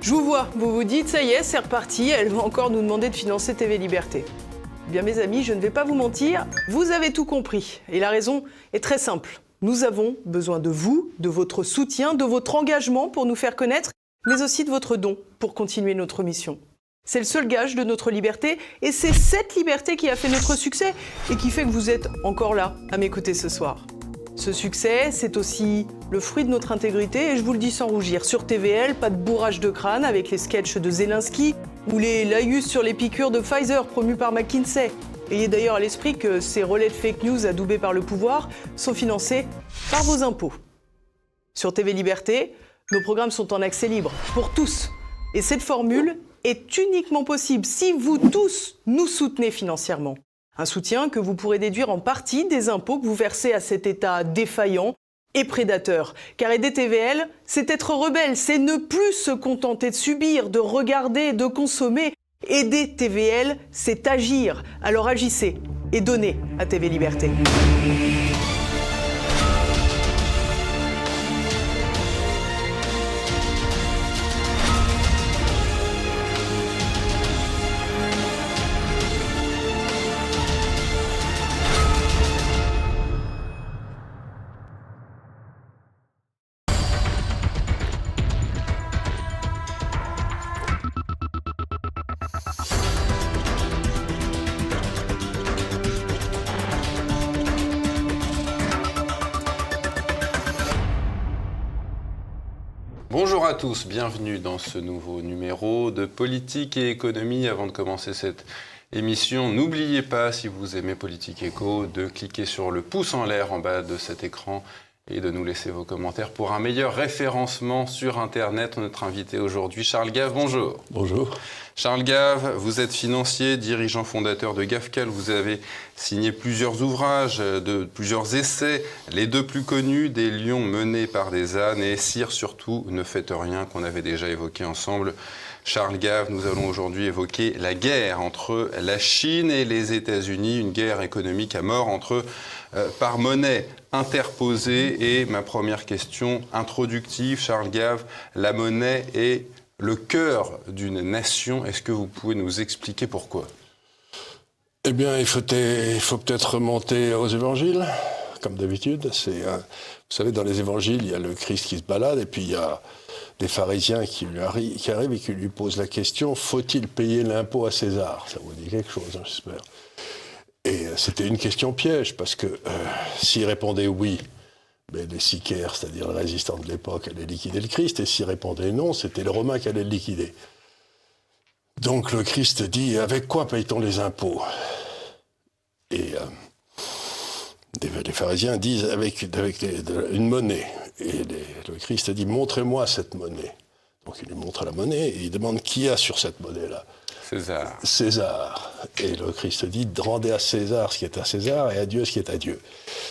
Je vous vois, vous vous dites, ça y est, c'est reparti, elle va encore nous demander de financer TV Liberté. Bien mes amis, je ne vais pas vous mentir, vous avez tout compris. Et la raison est très simple. Nous avons besoin de vous, de votre soutien, de votre engagement pour nous faire connaître, mais aussi de votre don pour continuer notre mission. C'est le seul gage de notre liberté et c'est cette liberté qui a fait notre succès et qui fait que vous êtes encore là à m'écouter ce soir. Ce succès, c'est aussi le fruit de notre intégrité et je vous le dis sans rougir. Sur TVL, pas de bourrage de crâne avec les sketchs de Zelensky ou les laïus sur les piqûres de Pfizer promus par McKinsey. Ayez d'ailleurs à l'esprit que ces relais de fake news adoubés par le pouvoir sont financés par vos impôts. Sur TV Liberté, nos programmes sont en accès libre pour tous. Et cette formule est uniquement possible si vous tous nous soutenez financièrement. Un soutien que vous pourrez déduire en partie des impôts que vous versez à cet État défaillant et prédateur. Car aider TVL, c'est être rebelle, c'est ne plus se contenter de subir, de regarder, de consommer. Aider TVL, c'est agir. Alors agissez et donnez à TV Liberté. Bonjour à tous, bienvenue dans ce nouveau numéro de Politique et Économie. Avant de commencer cette émission, n'oubliez pas, si vous aimez Politique Éco, de cliquer sur le pouce en l'air en bas de cet écran et de nous laisser vos commentaires pour un meilleur référencement sur Internet. Notre invité aujourd'hui, Charles Gave, bonjour. Bonjour. Charles Gave, vous êtes financier, dirigeant fondateur de GaveCal. Vous avez signé plusieurs ouvrages, plusieurs essais, les deux plus connus, Des lions menés par des ânes et Sire surtout, ne faites rien, qu'on avait déjà évoqué ensemble. Charles Gave, nous allons aujourd'hui évoquer la guerre entre la Chine et les États-Unis, une guerre économique à mort par monnaie interposée. Et ma première question introductive, Charles Gave, la monnaie est le cœur d'une nation. Est-ce que vous pouvez nous expliquer pourquoi ? Eh bien, il faut peut-être remonter aux évangiles, comme d'habitude. Vous savez, dans les évangiles, il y a le Christ qui se balade, et puis il y a des pharisiens qui arrivent et qui lui posent la question, faut-il payer l'impôt à César ? Ça vous dit quelque chose, hein, j'espère. Et c'était une question piège, parce que s'il répondait oui, ben, les sicaires, c'est-à-dire les résistants de l'époque, allaient liquider le Christ, et s'il répondait non, c'était les Romains qui allaient le liquider. Donc le Christ dit, avec quoi paye-t-on les impôts ? Et les pharisiens disent, avec une monnaie. Et le Christ dit, montrez-moi cette monnaie. Donc il lui montre la monnaie, et il demande qui a sur cette monnaie-là ? César. César. Et le Christ dit, rendez à César ce qui est à César et à Dieu ce qui est à Dieu.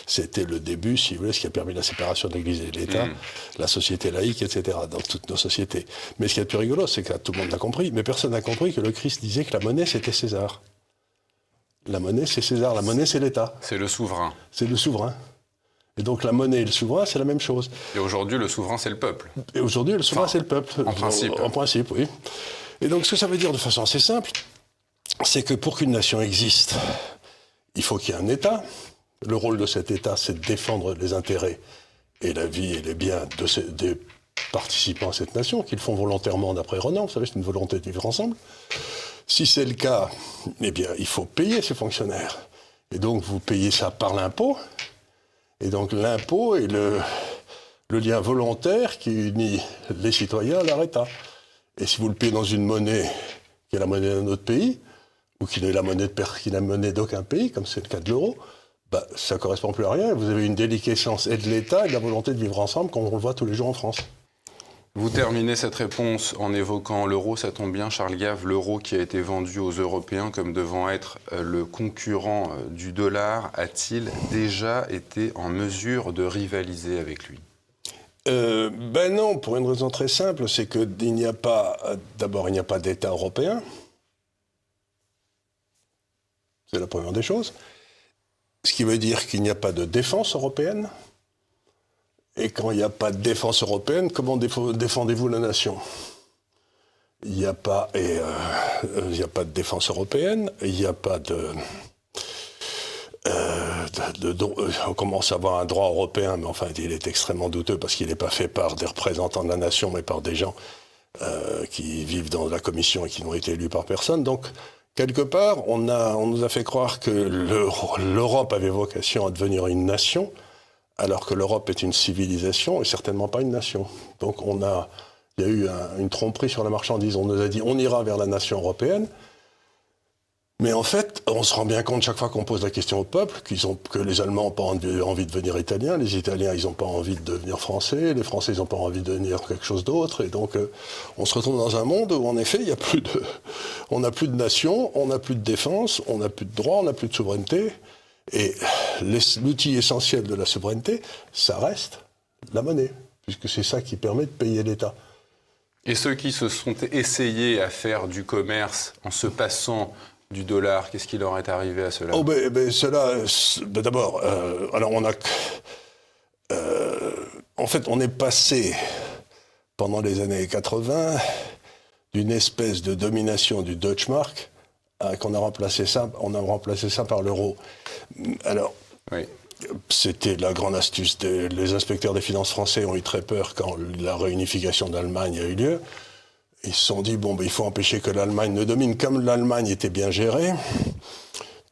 C'était le début, si vous voulez, ce qui a permis la séparation de l'Église et de l'État, la société laïque, etc., dans toutes nos sociétés. Mais ce qui est le plus rigolo, c'est que tout le monde l'a compris, mais personne n'a compris que le Christ disait que la monnaie, c'était César. La monnaie, c'est César. La monnaie, c'est l'État. C'est le souverain. C'est le souverain. Et donc la monnaie et le souverain, c'est la même chose. Et aujourd'hui, le souverain, c'est le peuple. Et aujourd'hui, le souverain, c'est le peuple. En principe. En principe, oui. Et donc, ce que ça veut dire de façon assez simple, c'est que pour qu'une nation existe, il faut qu'il y ait un État. Le rôle de cet État, c'est de défendre les intérêts et la vie et les biens des participants à cette nation, qu'ils font volontairement d'après Renan. Vous savez, c'est une volonté de vivre ensemble. Si c'est le cas, eh bien, il faut payer ces fonctionnaires. Et donc, vous payez ça par l'impôt. Et donc, l'impôt est le lien volontaire qui unit les citoyens à leur État. Et si vous le payez dans une monnaie qui est la monnaie d'un autre pays, ou qui n'est la monnaie d'aucun pays, comme c'est le cas de l'euro, bah, ça ne correspond plus à rien. Vous avez une déliquescence et de l'État et de la volonté de vivre ensemble, comme on le voit tous les jours en France. Vous terminez cette réponse en évoquant l'euro, ça tombe bien, Charles Gave, l'euro qui a été vendu aux Européens comme devant être le concurrent du dollar, a-t-il déjà été en mesure de rivaliser avec lui ? Ben non, pour une raison très simple, c'est que d'abord, il n'y a pas d'État européen. C'est la première des choses. Ce qui veut dire qu'il n'y a pas de défense européenne. Et quand il n'y a pas de défense européenne, comment défendez-vous la nation ? il n'y a pas de défense européenne, il n'y a pas on commence à avoir un droit européen, mais enfin, il est extrêmement douteux parce qu'il n'est pas fait par des représentants de la nation, mais par des gens qui vivent dans la commission et qui n'ont été élus par personne. Donc, quelque part, on nous a fait croire que l'Europe avait vocation à devenir une nation, alors que l'Europe est une civilisation et certainement pas une nation. Donc, il y a eu une tromperie sur la marchandise. On nous a dit, on ira vers la nation européenne. Mais en fait, on se rend bien compte chaque fois qu'on pose la question au peuple que les Allemands n'ont pas envie de devenir Italiens, les Italiens, ils n'ont pas envie de devenir Français, les Français, ils n'ont pas envie de devenir quelque chose d'autre. Et donc, on se retrouve dans un monde où, en effet, on n'a plus de nation, on n'a plus de défense, on n'a plus de droit, on n'a plus de souveraineté. Et l'outil essentiel de la souveraineté, ça reste la monnaie, puisque c'est ça qui permet de payer l'État. Et ceux qui se sont essayés à faire du commerce en se passant du dollar, qu'est-ce qui leur est arrivé à cela ? D'abord, alors en fait, on est passé, pendant les années 80, d'une espèce de domination du Deutschmark, on a remplacé ça par l'euro. Alors, oui. C'était la grande astuce. Les inspecteurs des finances français ont eu très peur quand la réunification d'Allemagne a eu lieu. Ils se sont dit, il faut empêcher que l'Allemagne ne domine. Comme l'Allemagne était bien gérée,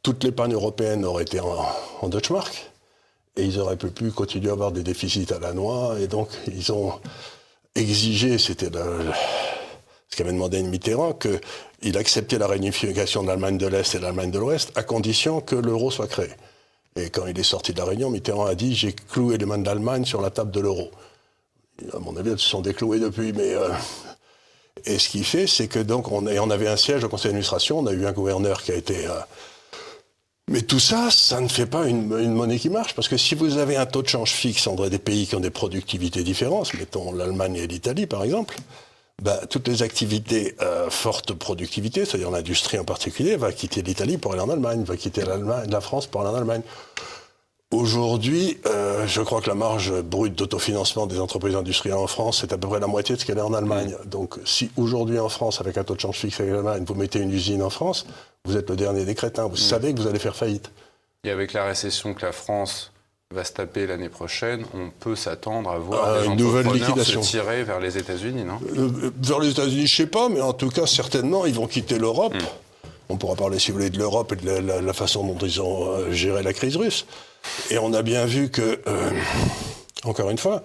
toutes les pannes européennes auraient été en Deutschmark, et ils auraient pu continuer à avoir des déficits à la noix, et donc ils ont exigé, c'était ce qu'avait demandé Mitterrand, qu'il acceptait la réunification de l'Allemagne de l'Est et de l'Allemagne de l'Ouest, à condition que l'euro soit créé. Et quand il est sorti de la réunion, Mitterrand a dit, j'ai cloué les mains de l'Allemagne sur la table de l'euro. À mon avis, elles se sont déclouées depuis, mais... Et ce qui fait, c'est que donc on avait un siège au conseil d'administration, on a eu un gouverneur qui a été... Mais tout ça, ça ne fait pas une monnaie qui marche, parce que si vous avez un taux de change fixe entre des pays qui ont des productivités différentes, mettons l'Allemagne et l'Italie par exemple, toutes les activités forte productivité, c'est-à-dire l'industrie en particulier, va quitter l'Italie pour aller en Allemagne, va quitter la France pour aller en Allemagne. Aujourd'hui, je crois que la marge brute d'autofinancement des entreprises industrielles en France, c'est à peu près la moitié de ce qu'elle est en Allemagne. Donc si aujourd'hui en France, avec un taux de change fixe avec l'Allemagne, vous mettez une usine en France, vous êtes le dernier des crétins, vous savez que vous allez faire faillite. Et avec la récession que la France va se taper l'année prochaine, on peut s'attendre à voir des entrepreneurs se tirer vers les États-Unis, non ? Vers les États-Unis, je ne sais pas, mais en tout cas, certainement, ils vont quitter l'Europe. On pourra parler, si vous voulez, de l'Europe et de la façon dont ils ont géré la crise russe. Et on a bien vu que, encore une fois,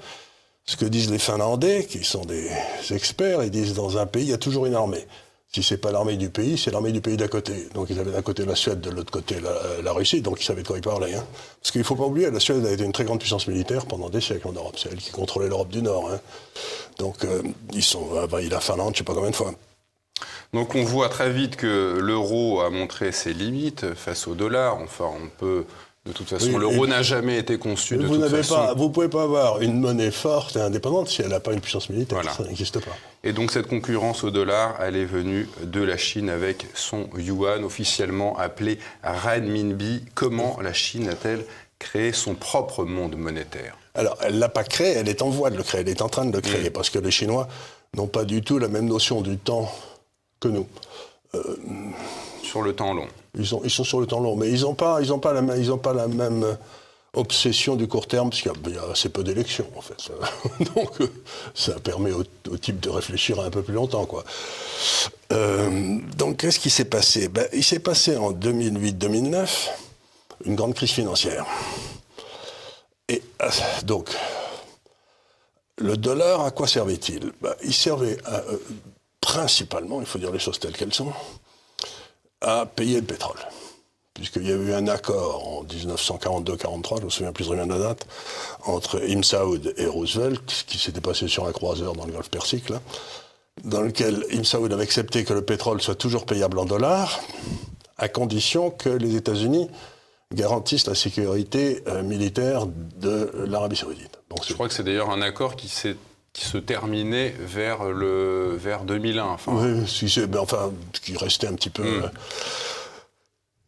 ce que disent les Finlandais, qui sont des experts, ils disent dans un pays, il y a toujours une armée. Si c'est pas l'armée du pays, c'est l'armée du pays d'à côté. Donc ils avaient d'un côté la Suède, de l'autre côté la Russie, donc ils savaient de quoi ils parlaient. Hein. Parce qu'il ne faut pas oublier, la Suède a été une très grande puissance militaire pendant des siècles en Europe. C'est elle qui contrôlait l'Europe du Nord. Hein. Donc ils sont envahis la Finlande, je ne sais pas combien de fois. Donc on voit très vite que l'euro a montré ses limites face au dollar. Enfin, on peut... De toute façon, l'euro n'a jamais été conçu de toute façon. Vous ne pouvez pas avoir une monnaie forte et indépendante si elle n'a pas une puissance militaire. Voilà. Ça n'existe pas. Et donc cette concurrence au dollar, elle est venue de la Chine avec son yuan, officiellement appelé renminbi. Comment la Chine a-t-elle créé son propre monde monétaire ? Alors, elle ne l'a pas créé, elle est en voie de le créer, elle est en train de le créer, parce que les Chinois n'ont pas du tout la même notion du temps que nous. Sur le temps long. Ils sont sur le temps long, mais ils n'ont pas la même obsession du court terme, parce qu'il y a assez peu d'élections, en fait. Donc, ça permet au type de réfléchir un peu plus longtemps, quoi. Donc, qu'est-ce qui s'est passé ? Il s'est passé en 2008-2009 une grande crise financière. Et donc, le dollar, à quoi servait-il ? Il servait principalement, il faut dire les choses telles qu'elles sont, à payer le pétrole. Puisqu'il y a eu un accord en 1942-43, je me souviens plus très bien de la date, entre Ibn Saoud et Roosevelt, qui s'était passé sur un croiseur dans le Golfe Persique, là, dans lequel Ibn Saoud avait accepté que le pétrole soit toujours payable en dollars, à condition que les États-Unis garantissent la sécurité militaire de l'Arabie Saoudite. Donc, je crois que c'est d'ailleurs un accord qui se terminait vers 2001. Enfin. Oui, qui restait un petit peu...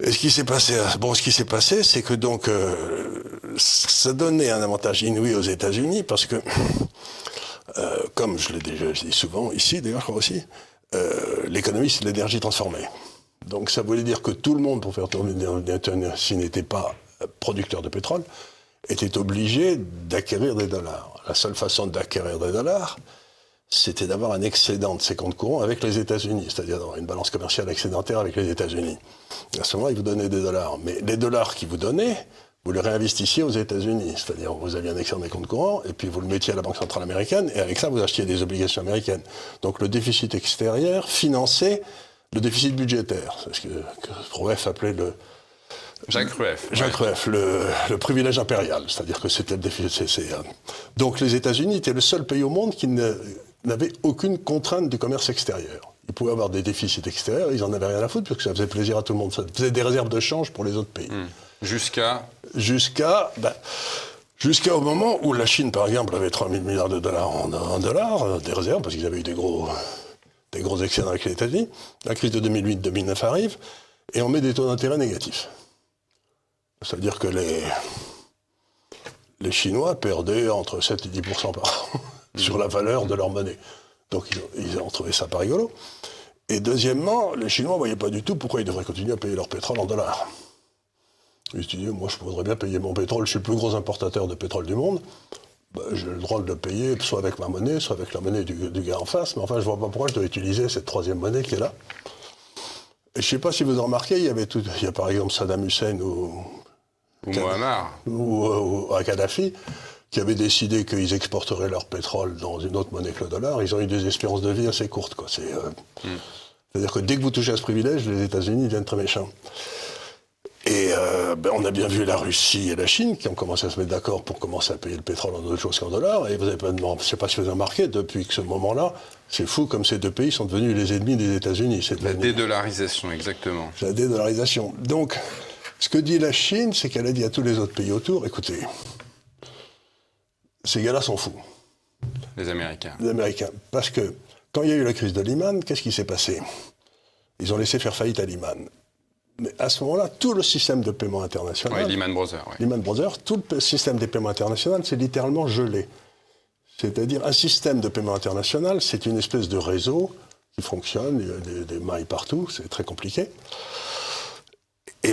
Et ce qui s'est passé, c'est que donc ça donnait un avantage inouï aux États-Unis parce que, comme je l'ai déjà dit souvent ici, d'ailleurs, je crois aussi, l'économie, c'est l'énergie transformée. Donc ça voulait dire que tout le monde, pour faire tourner l'économie, s'il n'était pas producteur de pétrole, était obligé d'acquérir des dollars. La seule façon d'acquérir des dollars, c'était d'avoir un excédent de ses comptes courants avec les États-Unis, c'est-à-dire d'avoir une balance commerciale excédentaire avec les États-Unis. À ce moment-là, ils vous donnaient des dollars. Mais les dollars qu'ils vous donnaient, vous les réinvestissiez aux États-Unis. C'est-à-dire, vous aviez un excédent des comptes courants, et puis vous le mettiez à la Banque centrale américaine, et avec ça, vous achetiez des obligations américaines. Donc le déficit extérieur finançait le déficit budgétaire. C'est ce que Rueff appelait le... Jacques Rueff. Jacques Rueff, le privilège impérial. C'est-à-dire que c'était le déficit... Donc les États-Unis étaient le seul pays au monde qui n'avait aucune contrainte du commerce extérieur. Ils pouvaient avoir des déficits extérieurs, ils n'en avaient rien à foutre, parce que ça faisait plaisir à tout le monde. Ça faisait des réserves de change pour les autres pays. Jusqu'à au moment où la Chine, par exemple, avait 3 000 milliards de dollars en dollars, des réserves, parce qu'ils avaient eu des gros excédents avec les États-Unis. La crise de 2008-2009 arrive, et on met des taux d'intérêt négatifs. C'est-à-dire que les Chinois perdaient entre 7 et 10% par an sur la valeur de leur monnaie. Donc ils ont trouvé ça pas rigolo. Et deuxièmement, les Chinois ne voyaient pas du tout pourquoi ils devraient continuer à payer leur pétrole en dollars. Ils se disaient, moi je voudrais bien payer mon pétrole, je suis le plus gros importateur de pétrole du monde, j'ai le droit de le payer soit avec ma monnaie, soit avec la monnaie du gars en face, mais enfin je ne vois pas pourquoi je dois utiliser cette troisième monnaie qui est là. Et je ne sais pas si vous en remarquez, il y a par exemple Saddam Hussein ou Muammar ou à Kadhafi, qui avaient décidé qu'ils exporteraient leur pétrole dans une autre monnaie que le dollar. Ils ont eu des espérances de vie assez courtes, quoi. C'est-à-dire que dès que vous touchez à ce privilège, les États-Unis deviennent très méchants. Et on a bien vu la Russie et la Chine qui ont commencé à se mettre d'accord pour commencer à payer le pétrole en autre chose qu'en dollars. Et vous avez pas demandé, je ne sais pas si vous avez remarqué, depuis que ce moment-là, c'est fou comme ces deux pays sont devenus les ennemis des États-Unis. La dédollarisation, exactement. La dédollarisation. Donc, ce que dit la Chine, c'est qu'elle a dit à tous les autres pays autour, écoutez, ces gars-là sont fous. Les Américains. Les Américains. Parce que quand il y a eu la crise de Lehman, qu'est-ce qui s'est passé? Ils ont laissé faire faillite à Lehman. Mais à ce moment-là, tout le système de paiement international... Oui, Lehman Brothers. Ouais. Lehman Brothers, tout le système des paiements internationaux, c'est littéralement gelé. C'est-à-dire, un système de paiement international, c'est une espèce de réseau qui fonctionne, il y a des mailles partout, c'est très compliqué.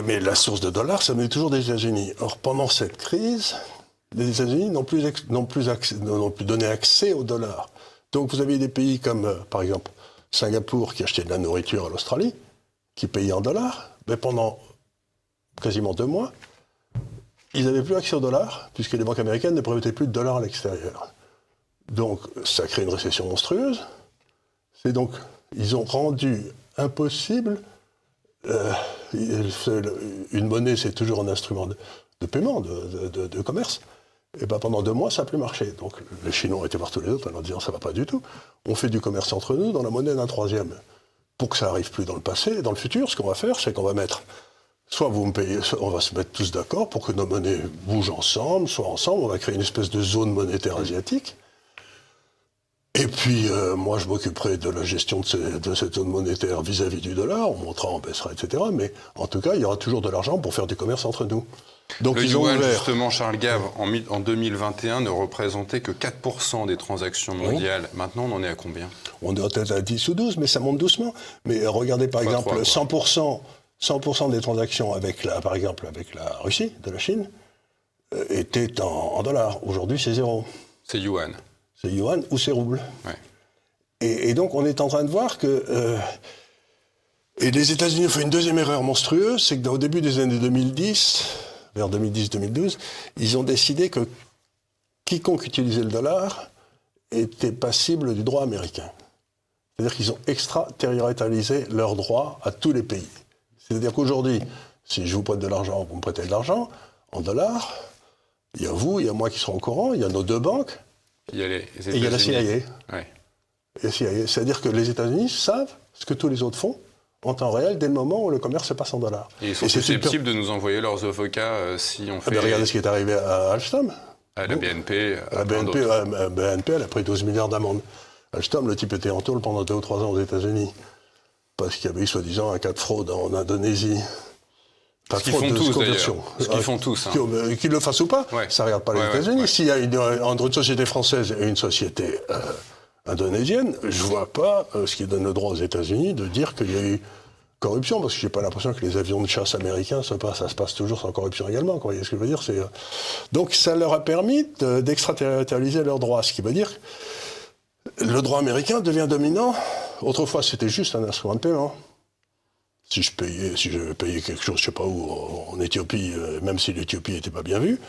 Mais la source de dollars, ça venait toujours des États-Unis. Or, pendant cette crise, les États-Unis n'ont plus donné accès au dollar. Donc, vous avez des pays comme, par exemple, Singapour, qui achetait de la nourriture à l'Australie, qui payait en dollars. Mais pendant quasiment 2 mois, ils n'avaient plus accès aux dollars, puisque les banques américaines ne prêtaient plus de dollars à l'extérieur. Donc, ça crée une récession monstrueuse. C'est donc, ils ont rendu impossible... une monnaie, c'est toujours un instrument de paiement, de commerce. Et ben pendant 2 mois, ça n'a plus marché. Donc les Chinois ont été voir tous les autres en leur disant ça ne va pas du tout. On fait du commerce entre nous dans la monnaie d'un troisième. Pour que ça n'arrive plus dans le passé et dans le futur, ce qu'on va faire, c'est qu'on va mettre... Soit vous me payez, soit on va se mettre tous d'accord pour que nos monnaies bougent ensemble, soit ensemble, on va créer une espèce de zone monétaire asiatique. Et puis, moi, je m'occuperai de la gestion de cette zone monétaire vis-à-vis du dollar, on montera, on baissera, etc. Mais en tout cas, il y aura toujours de l'argent pour faire du commerce entre nous. Donc, le ils ont yuan, ouvert... justement, Charles Gave, en 2021, ne représentait que 4% des transactions mondiales. Oui. Maintenant, on en est à combien? On est peut-être à 10 ou 12, mais ça monte doucement. Mais regardez, par exemple, 100% des transactions par exemple, avec la Russie, de la Chine, étaient en dollars. Aujourd'hui, c'est 0. C'est yuan. C'est yuan ou c'est rouble. Ouais. Et donc, on est en train de voir que... et les États-Unis ont fait une deuxième erreur monstrueuse, c'est qu'au début des années 2010, vers 2010-2012, ils ont décidé que quiconque utilisait le dollar était passible du droit américain. C'est-à-dire qu'ils ont extraterritorialisé leurs droits à tous les pays. C'est-à-dire qu'aujourd'hui, si je vous prête de l'argent, vous me prêtez de l'argent, en dollars, il y a vous, il y a moi qui serons au courant, il y a nos 2 banques, il y a les États-Unis. Et il y a la CIA. Ouais. C'est-à-dire que les États-Unis savent ce que tous les autres font en temps réel dès le moment où le commerce se passe en dollars. Et ils sont susceptibles de nous envoyer leurs avocats si on fait... regardez ce qui est arrivé à Alstom. À la BNP. La BNP, elle a pris 12 milliards d'amendes. Alstom, le type était en tôle pendant 2 ou 3 ans aux États-Unis. Parce qu'il y avait eu soi-disant un cas de fraude en Indonésie. Ce qu'ils font tous, d'ailleurs. Ce qu'ils font tous. Qu'ils le fassent ou pas, ça ne regarde pas les États-Unis. S'il y a entre une société française et une société indonésienne, je ne vois pas ce qui donne le droit aux États-Unis de dire qu'il y a eu corruption, parce que je n'ai pas l'impression que les avions de chasse américains, ça se passe toujours sans corruption également. Vous voyez ce que je veux dire? Donc ça leur a permis d'extraterritorialiser leurs droits, ce qui veut dire que le droit américain devient dominant. Autrefois, c'était juste un instrument de paiement. Si je payais quelque chose, je ne sais pas où, en Éthiopie, même si l'Éthiopie n'était pas bien vue,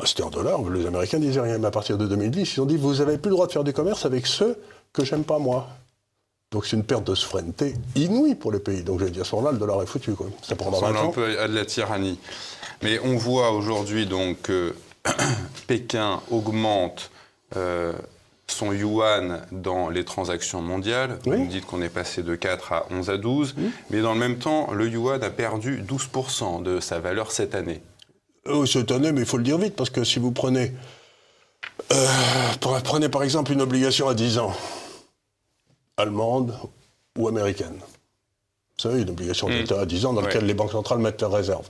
c'était en dollars. Les Américains disaient rien. Mais à partir de 2010, ils ont dit, vous n'avez plus le droit de faire du commerce avec ceux que j'aime pas moi. Donc c'est une perte de souveraineté inouïe pour les pays. Donc je vais dire, à ce moment-là, le dollar est foutu, quoi. Ça prendra 20 ans. Ça ressemble un peu à de la tyrannie. Mais on voit aujourd'hui donc que Pékin augmente son yuan dans les transactions mondiales. Oui. Vous me dites qu'on est passé de 4 à 11 à 12. Oui. Mais dans le même temps, le yuan a perdu 12% de sa valeur cette année. Cette année, mais il faut le dire vite, parce que si vous prenez par exemple une obligation à 10 ans, allemande ou américaine. Vous savez, une obligation d'État à 10 ans dans laquelle les banques centrales mettent leurs réserves.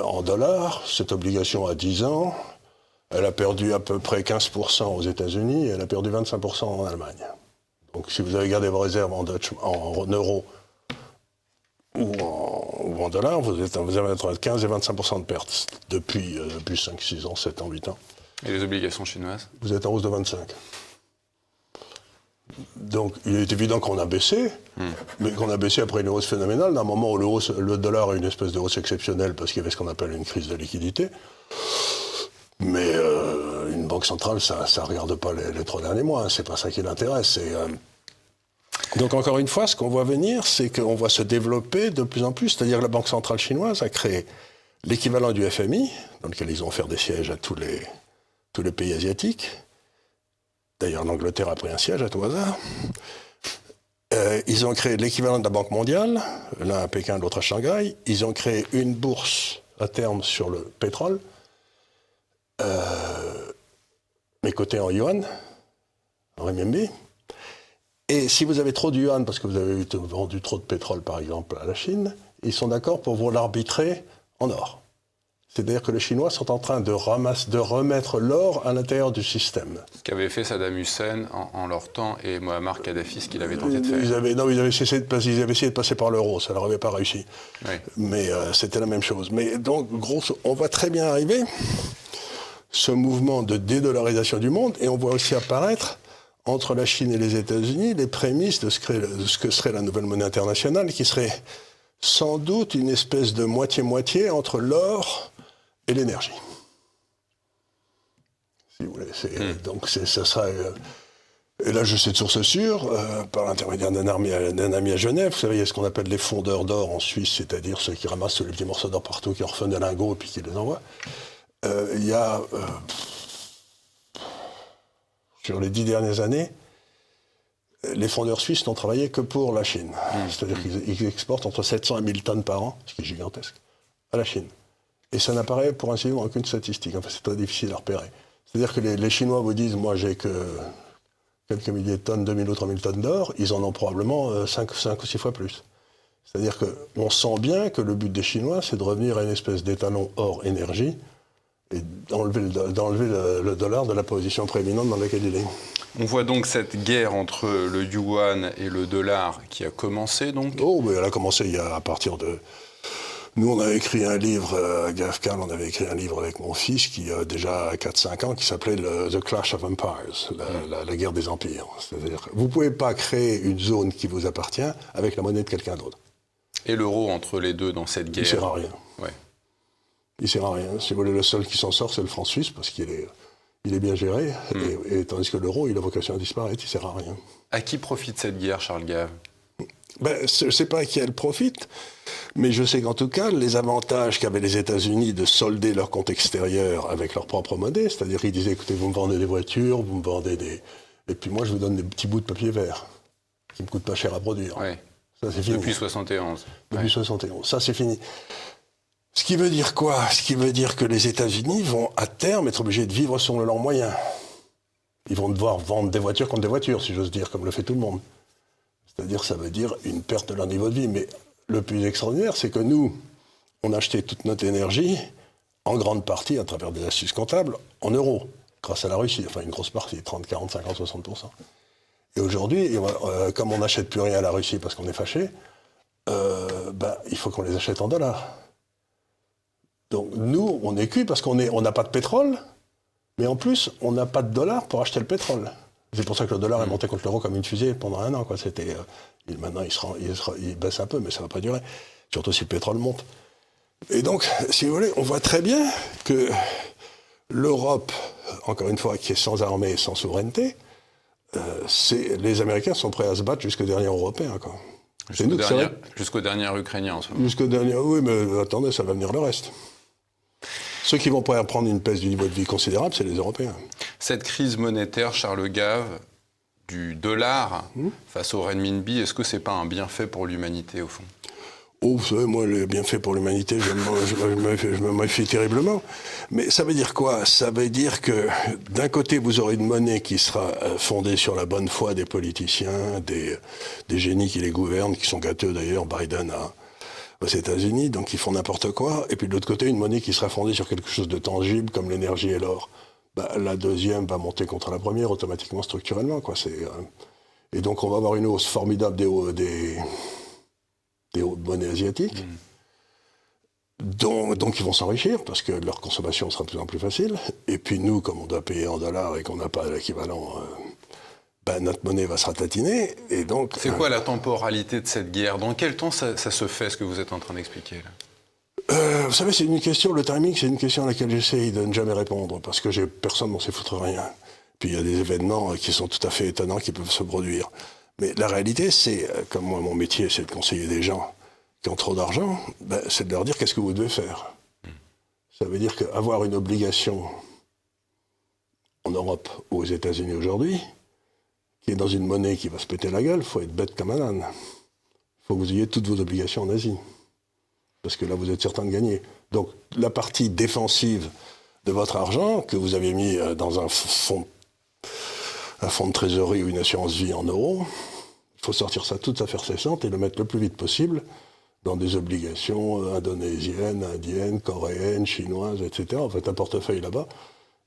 En dollars, cette obligation à 10 ans, elle a perdu à peu près 15% aux États-Unis et elle a perdu 25% en Allemagne. Donc si vous avez gardé vos réserves en euros ou en dollars, vous avez entre 15 et 25% de pertes depuis 5, 6 ans, 7 ans, 8 ans. Et les obligations chinoises? Vous êtes en hausse de 25. Donc, il est évident qu'on a baissé, mais qu'on a baissé après une hausse phénoménale, d'un moment où le dollar a une espèce de hausse exceptionnelle parce qu'il y avait ce qu'on appelle une crise de liquidité. Mais une banque centrale, ça ne regarde pas les 3 derniers mois, hein, c'est pas ça qui l'intéresse. Donc, encore une fois, ce qu'on voit venir, c'est qu'on voit se développer de plus en plus, c'est-à-dire que la Banque centrale chinoise a créé l'équivalent du FMI, dans lequel ils ont offert des sièges à tous les pays asiatiques. D'ailleurs, l'Angleterre a pris un siège à tout hasard. Ils ont créé l'équivalent de la Banque mondiale, l'un à Pékin, l'autre à Shanghai. Ils ont créé une bourse à terme sur le pétrole, mais cotée en yuan, en renminbi. Et si vous avez trop de yuan, parce que vous avez vendu trop de pétrole, par exemple, à la Chine, ils sont d'accord pour vous l'arbitrer en or. C'est-à-dire que les Chinois sont en train de remettre l'or à l'intérieur du système. Ce qu'avait fait Saddam Hussein en leur temps et Muammar Kadhafi, ce qu'il avait tenté de faire. Ils avaient essayé de passer par l'euro, ça ne leur avait pas réussi. Oui. Mais c'était la même chose. Mais donc, on voit très bien arriver ce mouvement de dédollarisation du monde, et on voit aussi apparaître, entre la Chine et les États-Unis, les prémices de ce que serait la nouvelle monnaie internationale, qui serait sans doute une espèce de moitié-moitié entre l'or et l'énergie. Si vous voulez. Donc ça sera... et là, je sais de source sûre, par l'intermédiaire d'un ami à Genève, vous savez, il y a ce qu'on appelle les fondeurs d'or en Suisse, c'est-à-dire ceux qui ramassent tous les petits morceaux d'or partout, qui en refont des lingots et puis qui les envoient. Il y a... sur les 10 dernières années, les fondeurs suisses n'ont travaillé que pour la Chine. C'est-à-dire qu'ils exportent entre 700 et 1000 tonnes par an, ce qui est gigantesque, à la Chine. Et ça n'apparaît pour ainsi dire dans aucune statistique. Enfin, c'est très difficile à repérer. C'est-à-dire que les Chinois vous disent, moi j'ai que quelques milliers de tonnes, 2000 ou 3000 tonnes d'or, ils en ont probablement 5 ou 6 fois plus. C'est-à-dire qu'on sent bien que le but des Chinois, c'est de revenir à une espèce d'étalon or-énergie et d'enlever le dollar de la position prééminente dans laquelle il est. On voit donc cette guerre entre le yuan et le dollar qui a commencé donc. Oh, mais elle a commencé à partir de... Nous, on avait écrit un livre, à GAFCAL, on avait écrit un livre avec mon fils qui a déjà 4-5 ans, qui s'appelait The Clash of Empires, la guerre des empires. C'est-à-dire que vous ne pouvez pas créer une zone qui vous appartient avec la monnaie de quelqu'un d'autre. Et l'euro entre les deux dans cette guerre? Il ne sert à rien. Ouais. Il ne sert à rien. Si vous voulez, le seul qui s'en sort, c'est le franc suisse, parce qu'il est bien géré, et tandis que l'euro, il a vocation à disparaître, il ne sert à rien. À qui profite cette guerre, Charles Gave? Je ne sais pas à qui elle profite, mais je sais qu'en tout cas, les avantages qu'avaient les États-Unis de solder leur compte extérieur avec leur propre monnaie, c'est-à-dire qu'ils disaient, écoutez, vous me vendez des voitures, vous me vendez des... Et puis moi, je vous donne des petits bouts de papier vert, qui ne me coûtent pas cher à produire. Ouais. Ça, c'est fini. Depuis 71. Depuis 71. Ça, c'est fini. Ce qui veut dire quoi? Ce qui veut dire que les États-Unis vont, à terme, être obligés de vivre selon leurs moyens. Ils vont devoir vendre des voitures contre des voitures, si j'ose dire, comme le fait tout le monde. C'est-à-dire, ça veut dire une perte de leur niveau de vie. Mais le plus extraordinaire, c'est que nous, on a acheté toute notre énergie, en grande partie, à travers des astuces comptables, en euros. grâce à la Russie, enfin une grosse partie, 30, 40, 50, 60%. Et aujourd'hui, comme on n'achète plus rien à la Russie parce qu'on est fâché, il faut qu'on les achète en dollars. Donc nous, on est cuit parce qu'on n'a pas de pétrole, mais en plus, on n'a pas de dollars pour acheter le pétrole. C'est pour ça que le dollar est monté contre l'euro comme une fusée pendant un an. Maintenant, il baisse un peu, mais ça ne va pas durer. Surtout si le pétrole monte. Et donc, si vous voulez, on voit très bien que l'Europe, encore une fois, qui est sans armée et sans souveraineté, les Américains sont prêts à se battre jusqu'au dernier Européen, quoi. Jusqu'au dernier Ukrainien, en ce moment. Jusqu'au dernier, oui, mais attendez, ça va venir le reste. Ceux qui vont prendre une baisse du niveau de vie considérable, c'est les Européens. Cette crise monétaire, Charles Gave, du dollar face au renminbi, est-ce que c'est pas un bienfait pour l'humanité, au fond ? Oh, vous savez, moi, les bienfaits pour l'humanité, je me méfie terriblement. Mais ça veut dire quoi ? Ça veut dire que, d'un côté, vous aurez une monnaie qui sera fondée sur la bonne foi des politiciens, des génies qui les gouvernent, qui sont gâteux d'ailleurs, Biden aux États-Unis, donc ils font n'importe quoi. Et puis de l'autre côté, une monnaie qui sera fondée sur quelque chose de tangible, comme l'énergie et l'or. La deuxième va monter contre la première automatiquement, structurellement, quoi. Et donc on va avoir une hausse formidable des monnaies asiatiques. Donc ils vont s'enrichir parce que leur consommation sera de plus en plus facile. Et puis nous, comme on doit payer en dollars et qu'on n'a pas l'équivalent, notre monnaie va se ratatiner. Et donc, c'est quoi la temporalité de cette guerre ? Dans quel temps ça se fait, ce que vous êtes en train d'expliquer là ? Vous savez, c'est une question, le timing, c'est une question à laquelle j'essaye de ne jamais répondre parce que personne n'en sait foutre rien. Puis il y a des événements qui sont tout à fait étonnants qui peuvent se produire. Mais la réalité, c'est, comme moi, mon métier, c'est de conseiller des gens qui ont trop d'argent, c'est de leur dire qu'est-ce que vous devez faire. Ça veut dire qu'avoir une obligation en Europe ou aux États-Unis aujourd'hui, qui est dans une monnaie qui va se péter la gueule, il faut être bête comme un âne. Il faut que vous ayez toutes vos obligations en Asie. Parce que là, vous êtes certain de gagner. Donc, la partie défensive de votre argent, que vous avez mis dans un fonds de trésorerie ou une assurance vie en euros, il faut sortir ça toute affaire cessante et le mettre le plus vite possible dans des obligations indonésiennes, indiennes, coréennes, chinoises, etc. En fait, un portefeuille là-bas,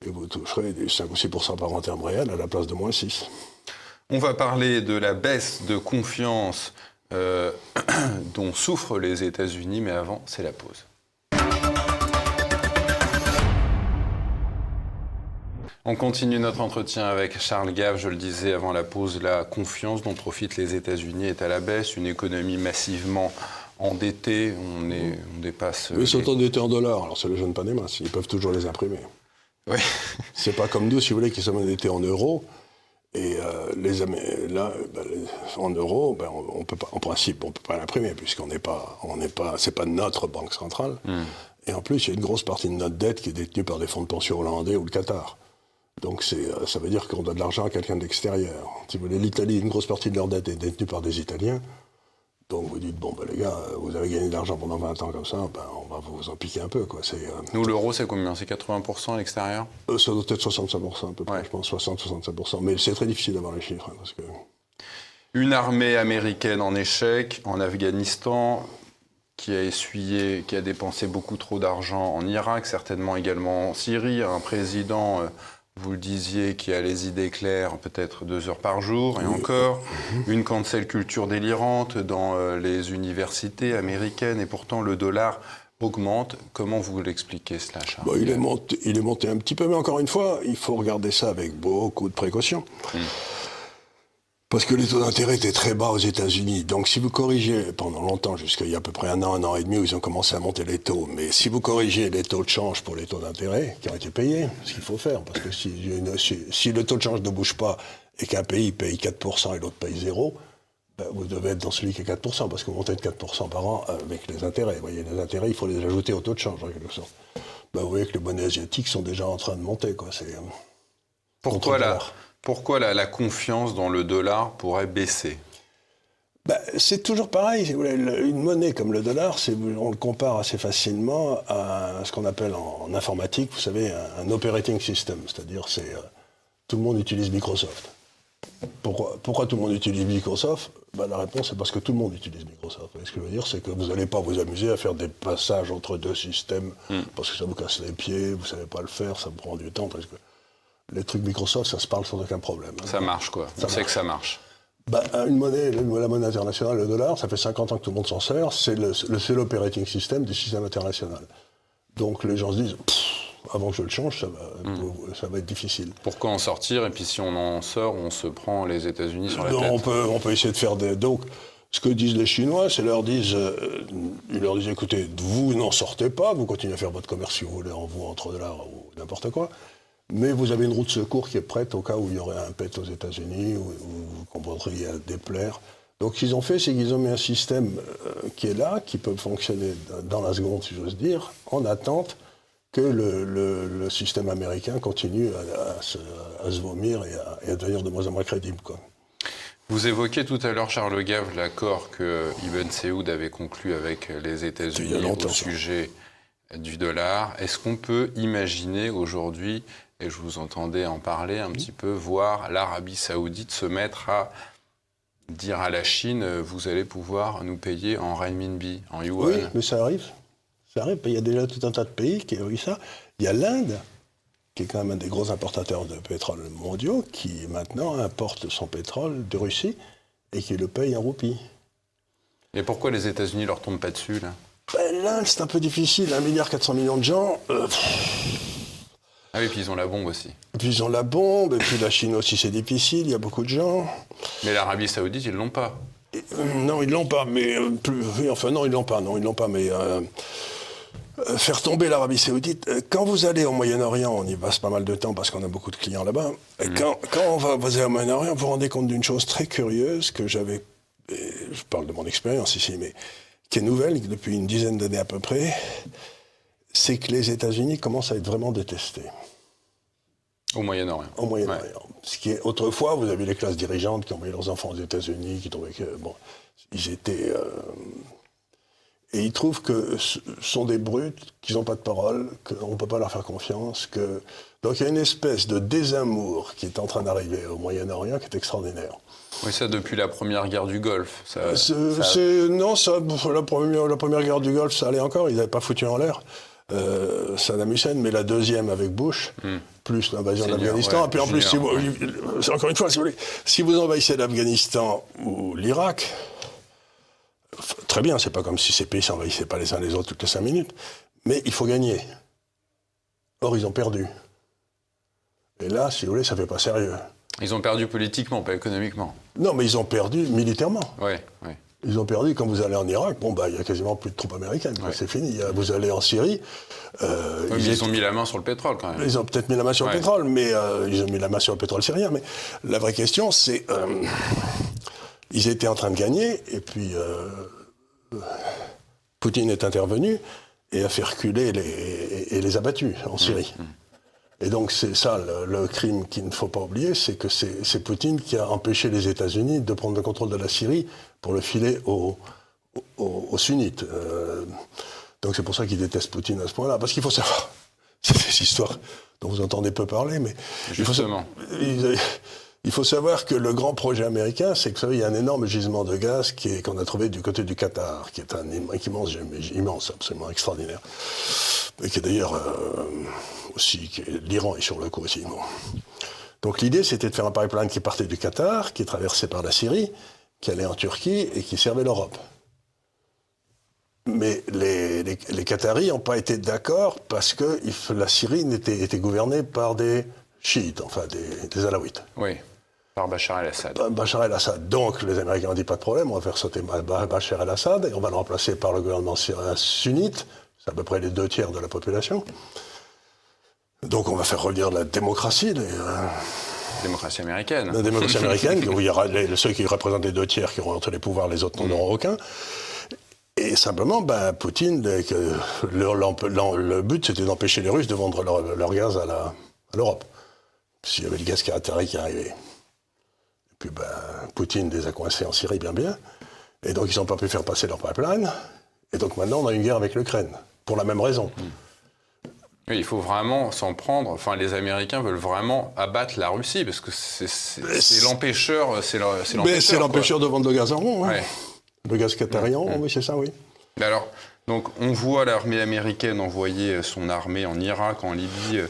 et vous toucherez des 5 ou 6% par an en termes réels à la place de moins 6. On va parler de la baisse de confiance dont souffrent les États-Unis, mais avant, c'est la pause. On continue notre entretien avec Charles Gave. Je le disais avant la pause, la confiance dont profitent les États-Unis est à la baisse. Une économie massivement endettée. On dépasse... Ils sont endettés en dollars, alors ça ne les gêne pas des masses. Ils peuvent toujours les imprimer. Oui. C'est pas comme nous, si vous voulez, qui sommes endettés en euros. Et en euros, on peut pas, en principe, on ne peut pas l'imprimer, puisqu'on n'est pas, c'est pas notre banque centrale. Et en plus, il y a une grosse partie de notre dette qui est détenue par des fonds de pension hollandais ou le Qatar. Donc ça veut dire qu'on doit de l'argent à quelqu'un d'extérieur. Si vous voulez, l'Italie, une grosse partie de leur dette est détenue par des Italiens. Donc vous dites, les gars, vous avez gagné de l'argent pendant 20 ans comme ça, on va vous en piquer un peu, quoi. Nous, l'euro, c'est combien ? C'est 80% à l'extérieur ? Ça doit être 65% à peu près, je pense, 60-65%. Mais c'est très difficile d'avoir les chiffres. Parce que... Une armée américaine en échec, en Afghanistan, qui a dépensé beaucoup trop d'argent en Irak, certainement également en Syrie, un président... Vous le disiez, qui a les idées claires, peut-être 2 heures par jour, et encore, une cancel culture délirante dans les universités américaines, et pourtant le dollar augmente. Comment vous l'expliquez cela, Charles ? Il est monté un petit peu, mais encore une fois, il faut regarder ça avec beaucoup de précaution. Parce que les taux d'intérêt étaient très bas aux États-Unis. Donc si vous corrigez, pendant longtemps, jusqu'il y a à peu près un an et demi, où ils ont commencé à monter les taux, mais si vous corrigez les taux de change pour les taux d'intérêt qui ont été payés, ce qu'il faut faire, parce que si le taux de change ne bouge pas et qu'un pays paye 4% et l'autre paye 0, vous devez être dans celui qui est 4%, parce que vous montez de 4% par an avec les intérêts. Vous voyez, les intérêts, il faut les ajouter au taux de change, en quelque sorte. Vous voyez que les monnaies asiatiques sont déjà en train de monter, quoi. Pourquoi la confiance dans le dollar pourrait baisser ? C'est toujours pareil. Une monnaie comme le dollar, on le compare assez facilement à ce qu'on appelle en informatique, vous savez, un operating system. C'est-à-dire, tout le monde utilise Microsoft. Pourquoi tout le monde utilise Microsoft ? La réponse, c'est parce que tout le monde utilise Microsoft. Ce que je veux dire, c'est que vous n'allez pas vous amuser à faire des passages entre 2 systèmes, parce que ça vous casse les pieds, vous ne savez pas le faire, ça vous prend du temps. Les trucs Microsoft, ça se parle sans aucun problème. Ça marche, quoi. On sait que ça marche. Une monnaie, la monnaie internationale, le dollar, ça fait 50 ans que tout le monde s'en sert. C'est l'operating system du système international. Donc les gens se disent, avant que je le change, ça va être difficile. Pourquoi en sortir? Et puis si on en sort, on se prend les États-Unis sur la tête. On peut essayer de faire des... Donc, ce que disent les Chinois, c'est ils leur disent, écoutez, vous n'en sortez pas, vous continuez à faire votre commerce si vous voulez, entre dollars ou n'importe quoi. Mais vous avez une roue de secours qui est prête au cas où il y aurait un pet aux États-Unis, où vous comprendriez déplaire. Donc, ce qu'ils ont fait, c'est qu'ils ont mis un système qui est là, qui peut fonctionner dans la seconde, si j'ose dire, en attente que le système américain continue à se vomir et à devenir de moins en moins crédible, quoi. Vous évoquiez tout à l'heure, Charles Gave, l'accord que Ibn Saoud avait conclu avec les États-Unis au sujet du dollar. Est-ce qu'on peut imaginer aujourd'hui, et je vous entendais en parler un petit peu, voir l'Arabie Saoudite se mettre à dire à la Chine, vous allez pouvoir nous payer en renminbi, en yuan? Oui, mais ça arrive. Ça arrive. Il y a déjà tout un tas de pays qui ont eu ça. Il y a l'Inde, qui est quand même un des gros importateurs de pétrole mondiaux, qui maintenant importe son pétrole de Russie et qui le paye en roupies. Et pourquoi les États-Unis ne leur tombent pas dessus, là? L'Inde, c'est un peu difficile. 1,4 milliard de gens... Ah oui, puis ils ont la bombe aussi. Et puis ils ont la bombe, et puis la Chine aussi, c'est difficile, il y a beaucoup de gens. Mais l'Arabie Saoudite, ils ne l'ont pas. Non, ils ne l'ont pas, mais... non, ils ne l'ont pas, mais... faire tomber l'Arabie Saoudite, quand vous allez au Moyen-Orient, on y passe pas mal de temps parce qu'on a beaucoup de clients là-bas, quand vous allez au Moyen-Orient, vous vous rendez compte d'une chose très curieuse que j'avais... Je parle de mon expérience ici, mais qui est nouvelle depuis une dizaine d'années à peu près, c'est que les États-Unis commencent à être vraiment détestés. Au Moyen-Orient. Au Moyen-Orient. Ouais. Ce qui est, autrefois, vous avez les classes dirigeantes qui envoyaient leurs enfants aux États-Unis, qui trouvaient que, ils étaient... Et ils trouvent que ce sont des brutes, qu'ils n'ont pas de parole, qu'on ne peut pas leur faire confiance. Donc il y a une espèce de désamour qui est en train d'arriver au Moyen-Orient qui est extraordinaire. Oui, ça depuis la première guerre du Golfe. Non, la première guerre du Golfe, ça allait encore, ils n'avaient pas foutu en l'air. Saddam Hussein, mais la deuxième avec Bush, plus l'invasion de l'Afghanistan. Ouais, et puis en plus, encore une fois, si vous envahissez l'Afghanistan ou l'Irak, très bien, c'est pas comme si ces pays s'envahissaient pas les uns les autres toutes les 5 minutes, mais il faut gagner. Or, ils ont perdu. Et là, si vous voulez, ça fait pas sérieux. Ils ont perdu politiquement, pas économiquement. Non, mais ils ont perdu militairement. Oui. Ils ont perdu, quand vous allez en Irak, il y a quasiment plus de troupes américaines. Ouais. C'est fini. Vous allez en Syrie... ils ont mis la main sur le pétrole, quand même. Ils ont peut-être mis la main sur le pétrole, mais ils ont mis la main sur le pétrole syrien. Mais la vraie question, c'est... ils étaient en train de gagner, et puis Poutine est intervenu et a fait reculer et les a battus en Syrie. Et donc c'est ça le crime qu'il ne faut pas oublier, c'est que c'est Poutine qui a empêché les États-Unis de prendre le contrôle de la Syrie pour le filer aux sunnites. Donc c'est pour ça qu'ils détestent Poutine à ce point-là. Parce qu'il faut savoir, c'est des histoires dont vous entendez peu parler, mais il faut savoir que le grand projet américain, c'est que vous savez, il y a un énorme gisement de gaz qu'on a trouvé du côté du Qatar, qui est un immense, absolument extraordinaire. Et qui est d'ailleurs aussi, l'Iran est sur le coup aussi. Bon. Donc l'idée, c'était de faire un pipeline qui partait du Qatar, qui est traversé par la Syrie, qui allait en Turquie et qui servait l'Europe. Mais les Qataris n'ont pas été d'accord parce que la Syrie était gouvernée par des chiites, enfin des alaouites. Oui, par Bachar el-Assad. Bachar el-Assad. Donc les Américains ont dit pas de problème, on va faire sauter Bachar el-Assad et on va le remplacer par le gouvernement syrien sunnite. C'est à peu près les 2/3 de la population. Donc on va faire revenir la démocratie. Démocratie américaine. La démocratie américaine, où il y aura ceux qui représentent les 2/3 qui auront entre les pouvoirs, les autres n'en auront aucun. Et simplement, Poutine, le but c'était d'empêcher les Russes de vendre leur gaz à l'Europe. S'il y avait le gaz qatari qui arrivait. Et puis Poutine les a coincés en Syrie bien. Et donc ils n'ont pas pu faire passer leur pipeline. Et donc maintenant on a une guerre avec l'Ukraine. Pour la même raison. Oui, il faut vraiment s'en prendre. Enfin, les Américains veulent vraiment abattre la Russie parce que c'est l'empêcheur. C'est l'empêcheur de vendre le gaz en rond. Hein. Ouais. Le gaz qatari en rond, oui, c'est ça, oui. Mais alors, Donc on voit l'armée américaine envoyer son armée en Irak, en Libye,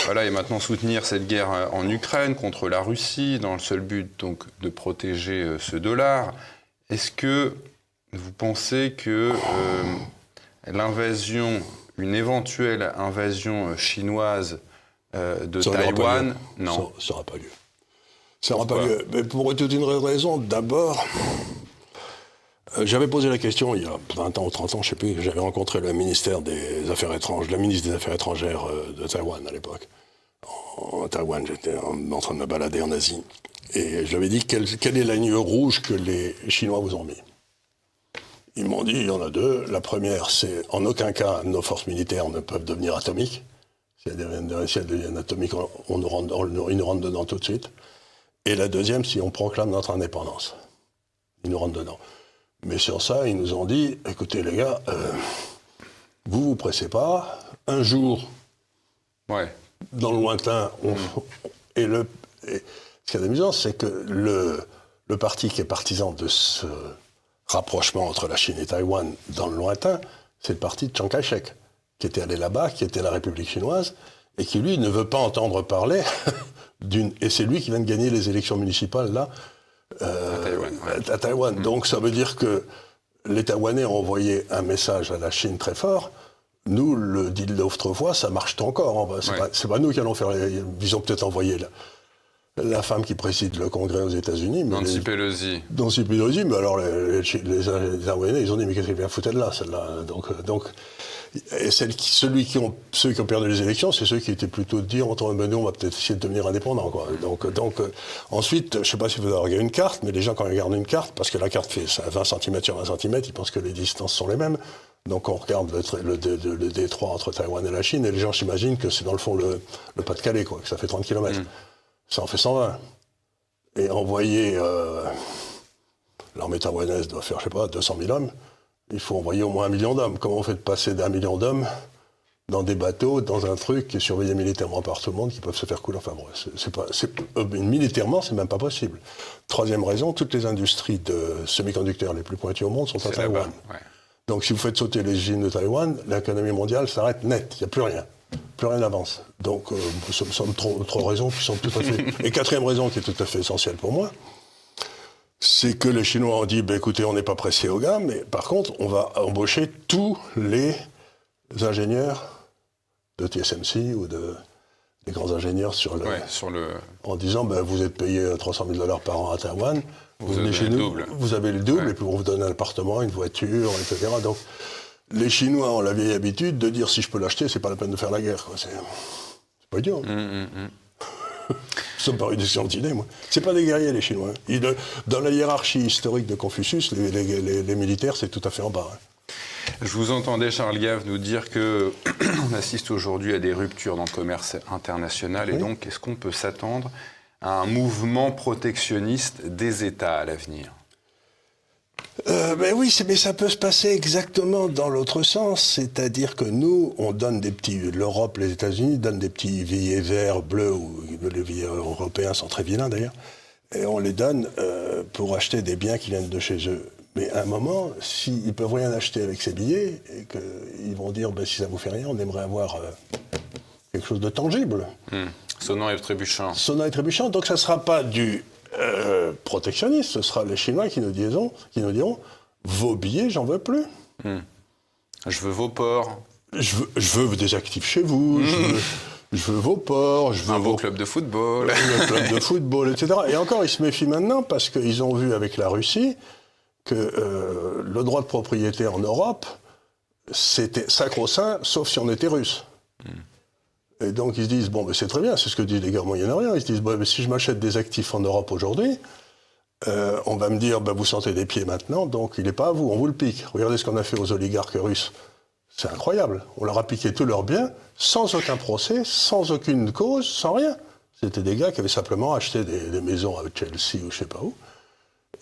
voilà, et maintenant soutenir cette guerre en Ukraine contre la Russie, dans le seul but donc, de protéger ce dollar. Est-ce que vous pensez que une éventuelle invasion chinoise de Taïwan, non, ça n'aura pas lieu. Ça n'aura pas lieu. Mais pour toute une raison, d'abord, j'avais posé la question il y a 20 ans ou 30 ans, je ne sais plus, j'avais rencontré le ministre des Affaires étrangères de Taïwan à l'époque. En Taïwan, j'étais en train de me balader en Asie. Et je lui avais dit, quelle est la ligne rouge que les Chinois vous ont mis ? Ils m'ont dit, il y en a deux. La première, c'est en aucun cas, nos forces militaires ne peuvent devenir atomiques. Si elles deviennent atomiques, ils nous rentrent dedans tout de suite. Et la deuxième, si on proclame notre indépendance. Ils nous rentrent dedans. Mais sur ça, ils nous ont dit, écoutez les gars, vous pressez pas. Un jour, dans le lointain, ce qui est amusant, c'est que le parti qui est partisan de ce rapprochement entre la Chine et Taïwan dans le lointain, c'est le parti de Chiang Kai-shek, qui était allé là-bas, qui était la République chinoise, et qui, lui, ne veut pas entendre parler et c'est lui qui vient de gagner les élections municipales, là, à Taïwan. Donc, ça veut dire que les Taïwanais ont envoyé un message à la Chine très fort. Nous, le deal d'autrefois, ça marche encore. C'est pas nous qui allons faire... Ils ont peut-être envoyé la femme qui préside le Congrès aux États-Unis. Nancy Pelosi. Nancy Pelosi, mais alors les Taïwanais, ils ont dit, mais qu'est-ce qu'elle vient foutre de là, celle-là ? Donc, et ceux qui ont perdu les élections, c'est ceux qui étaient plutôt de dire, nous, on va peut-être essayer de devenir indépendants, quoi. Donc, ensuite, je ne sais pas si vous avez regardé une carte, mais les gens, quand ils regardent une carte, parce que la carte fait 20 cm sur 20 cm, ils pensent que les distances sont les mêmes. Donc, on regarde le détroit entre Taïwan et la Chine, et les gens s'imaginent que c'est dans le fond le Pas-de-Calais, quoi, que ça fait 30 km. Ça en fait 120. Et envoyer... l'armée taïwanaise doit faire, 200 000 hommes. Il faut envoyer au moins 1 million d'hommes. Comment on fait de passer d'1 million d'hommes dans des bateaux, dans un truc qui est surveillé militairement par tout le monde, qui peuvent se faire couler? Enfin bon, militairement, c'est même pas possible. Troisième raison, toutes les industries de semi-conducteurs les plus pointues au monde sont à Taïwan. Donc si vous faites sauter les usines de Taïwan, l'économie mondiale s'arrête net. Il n'y a plus rien. Plus rien n'avance. Donc, ce sont trois raisons qui sont tout à fait... Et quatrième raison qui est tout à fait essentielle pour moi, c'est que les Chinois ont dit, écoutez, on n'est pas pressé au gars, mais par contre, on va embaucher tous les ingénieurs de TSMC ou des grands ingénieurs en disant, vous êtes payé $300 000 par an à Taïwan, vous venez chez nous, vous avez le double, et puis on vous donne un appartement, une voiture, etc. Donc, les Chinois ont la vieille habitude de dire, si je peux l'acheter, c'est pas la peine de faire la guerre, quoi. C'est pas idiot. Ça me paraît une excellente idée, moi. C'est pas des guerriers, les Chinois. Dans la hiérarchie historique de Confucius, les militaires, c'est tout à fait en bas. Je vous entendais, Charles Gave, nous dire qu'on assiste aujourd'hui à des ruptures dans le commerce international. Et donc, est-ce qu'on peut s'attendre à un mouvement protectionniste des États à l'avenir ? Oui, mais ça peut se passer exactement dans l'autre sens. C'est-à-dire que nous, on donne l'Europe, les États-Unis donnent des petits billets verts, bleus, ou les billets européens sont très vilains d'ailleurs, et on les donne pour acheter des biens qui viennent de chez eux. Mais à un moment, s'ils ne peuvent rien acheter avec ces billets, et qu'ils vont dire, si ça ne vous fait rien, on aimerait avoir quelque chose de tangible. Sonnant et trébuchant. Sonnant et trébuchant, donc ça ne sera pas du... protectionnistes, ce sera les Chinois qui nous diront vos billets, j'en veux plus. Je veux vos ports. Je veux des actifs chez vous. Je veux vos ports. Je veux un beau club de football. Le club de football, etc. Et encore, ils se méfient maintenant parce qu'ils ont vu avec la Russie que le droit de propriété en Europe, c'était sacro-saint, sauf si on était russe. Et donc ils se disent, c'est très bien, c'est ce que disent les guerres moyen-orient, ils se disent, si je m'achète des actifs en Europe aujourd'hui, on va me dire, vous sentez des pieds maintenant, donc il n'est pas à vous, on vous le pique. Regardez ce qu'on a fait aux oligarques russes. C'est incroyable. On leur a piqué tous leurs biens, sans aucun procès, sans aucune cause, sans rien. C'était des gars qui avaient simplement acheté des maisons à Chelsea ou je ne sais pas où.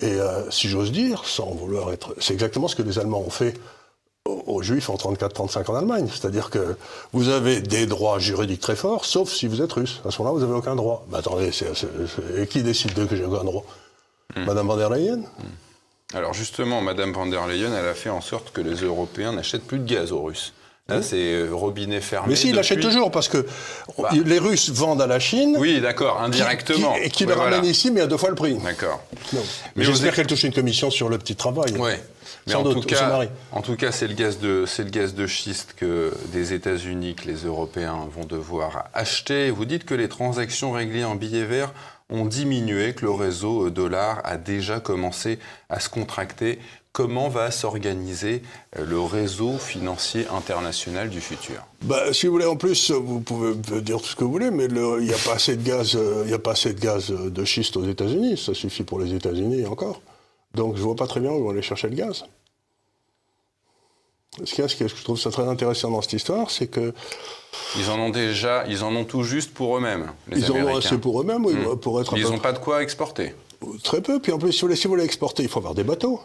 Et si j'ose dire, sans vouloir être... C'est exactement ce que les Allemands ont fait aux Juifs en 34-35 en Allemagne. C'est-à-dire que vous avez des droits juridiques très forts, sauf si vous êtes russe. À ce moment-là, vous n'avez aucun droit. Attendez, et qui décide que j'ai aucun droit ? Madame von der Leyen ? Alors justement, Madame von der Leyen, elle a fait en sorte que les Européens n'achètent plus de gaz aux Russes. Là, c'est robinet fermé. Mais si, il achète toujours, parce que les Russes vendent à la Chine. Oui, d'accord, indirectement. Qui le ramène ici, mais à 2 fois le prix. D'accord. Mais j'espère qu'elle touche une commission sur le petit travail. Oui. Mais sans doute, en tout cas, c'est le gaz de schiste que des États-Unis, que les Européens vont devoir acheter. Vous dites que les transactions réglées en billets verts ont diminué, que le réseau dollar a déjà commencé à se contracter. Comment va s'organiser le réseau financier international du futur ? Si vous voulez, en plus, vous pouvez dire tout ce que vous voulez, mais il n'y a pas assez de gaz, de schiste aux États-Unis. Ça suffit pour les États-Unis encore. Donc je vois pas très bien où ils vont aller chercher le gaz. Ce que je trouve ça très intéressant dans cette histoire, c'est que ils en ont tout juste pour eux-mêmes. Ils en ont assez pour eux-mêmes, oui, pour être. Ils n'ont pas de quoi exporter. Très peu. Puis en plus, si vous voulez exporter, il faut avoir des bateaux.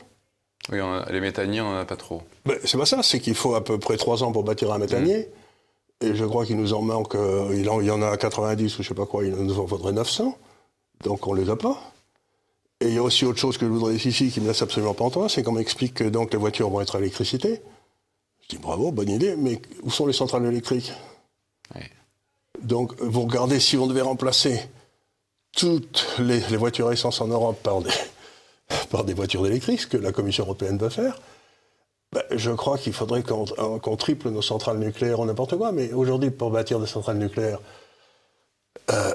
Oui, les méthaniers, on n'en a pas trop. C'est pas ça, c'est qu'il faut à peu près 3 ans pour bâtir un méthanier. Et je crois qu'il nous en manque, il y en a 90 ou je sais pas quoi, il nous en faudrait 900. Donc on les a pas. Et il y a aussi autre chose que je voudrais ici, qui me laisse absolument pas entendre, c'est qu'on m'explique que donc les voitures vont être à l'électricité. Je dis bravo, bonne idée, mais où sont les centrales électriques ? Oui. Donc vous regardez, si on devait remplacer toutes les voitures à essence en Europe par des voitures électriques, ce que la Commission européenne va faire, je crois qu'il faudrait qu'on triple nos centrales nucléaires ou n'importe quoi. Mais aujourd'hui, pour bâtir des centrales nucléaires,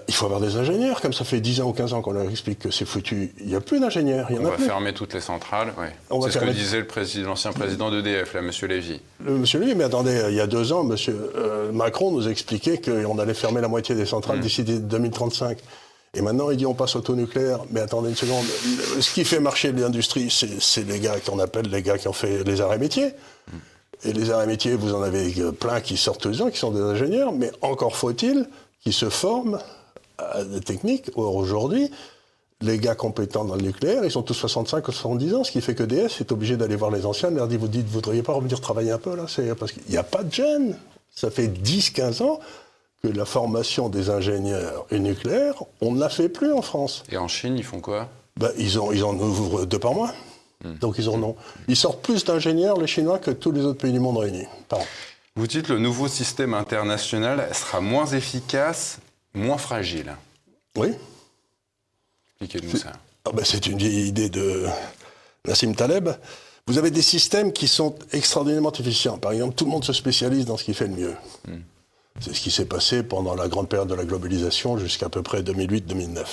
il faut avoir des ingénieurs. Comme ça fait 10 ans ou 15 ans qu'on leur explique que c'est foutu, il n'y a plus d'ingénieurs. On va fermer toutes les centrales, oui. C'est ce que disait l'ancien président d'EDF, là, M. Lévy. Monsieur Lévy, mais attendez, il y a 2 ans, M. Macron nous expliquait qu'on allait fermer la moitié des centrales d'ici 2035. Et maintenant, il dit on passe au taux nucléaire. Mais attendez une seconde, ce qui fait marcher l'industrie, c'est les gars qu'on appelle les gars qui ont fait les arts et métiers. Et les arts et métiers, vous en avez plein qui sortent tous les ans, qui sont des ingénieurs, mais encore faut-il qu'ils se forment à des techniques. Or, aujourd'hui, les gars compétents dans le nucléaire, ils sont tous 65 ou 70 ans, ce qui fait que DS est obligé d'aller voir les anciens, leur dire, vous voudriez pas revenir travailler un peu, là ? C'est parce qu'il n'y a pas de jeunes. Ça fait 10-15 ans que la formation des ingénieurs et nucléaires, on ne la fait plus en France. Et en Chine, ils font quoi ? Ils en ouvrent 2 par mois. Donc ils sortent plus d'ingénieurs, les Chinois, que tous les autres pays du monde réunis. Pardon. Vous dites que le nouveau système international sera moins efficace, moins fragile. Oui. Expliquez-nous ça. C'est une vieille idée de Nassim Taleb. Vous avez des systèmes qui sont extraordinairement efficients. Par exemple, tout le monde se spécialise dans ce qui fait le mieux. C'est ce qui s'est passé pendant la grande période de la globalisation jusqu'à peu près 2008-2009.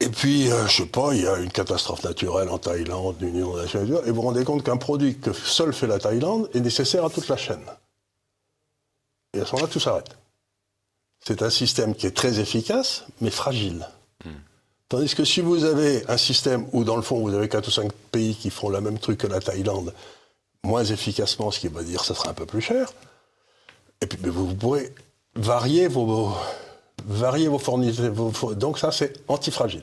Et puis, je sais pas, il y a une catastrophe naturelle en Thaïlande, une inondation, et vous vous rendez compte qu'un produit que seul fait la Thaïlande est nécessaire à toute la chaîne. Et à ce moment-là, tout s'arrête. C'est un système qui est très efficace, mais fragile. Tandis que si vous avez un système où, dans le fond, vous avez 4 ou 5 pays qui font le même truc que la Thaïlande, moins efficacement, ce qui veut dire que ça sera un peu plus cher, et puis vous pourrez varier vos fournisseurs. Donc ça, c'est antifragile.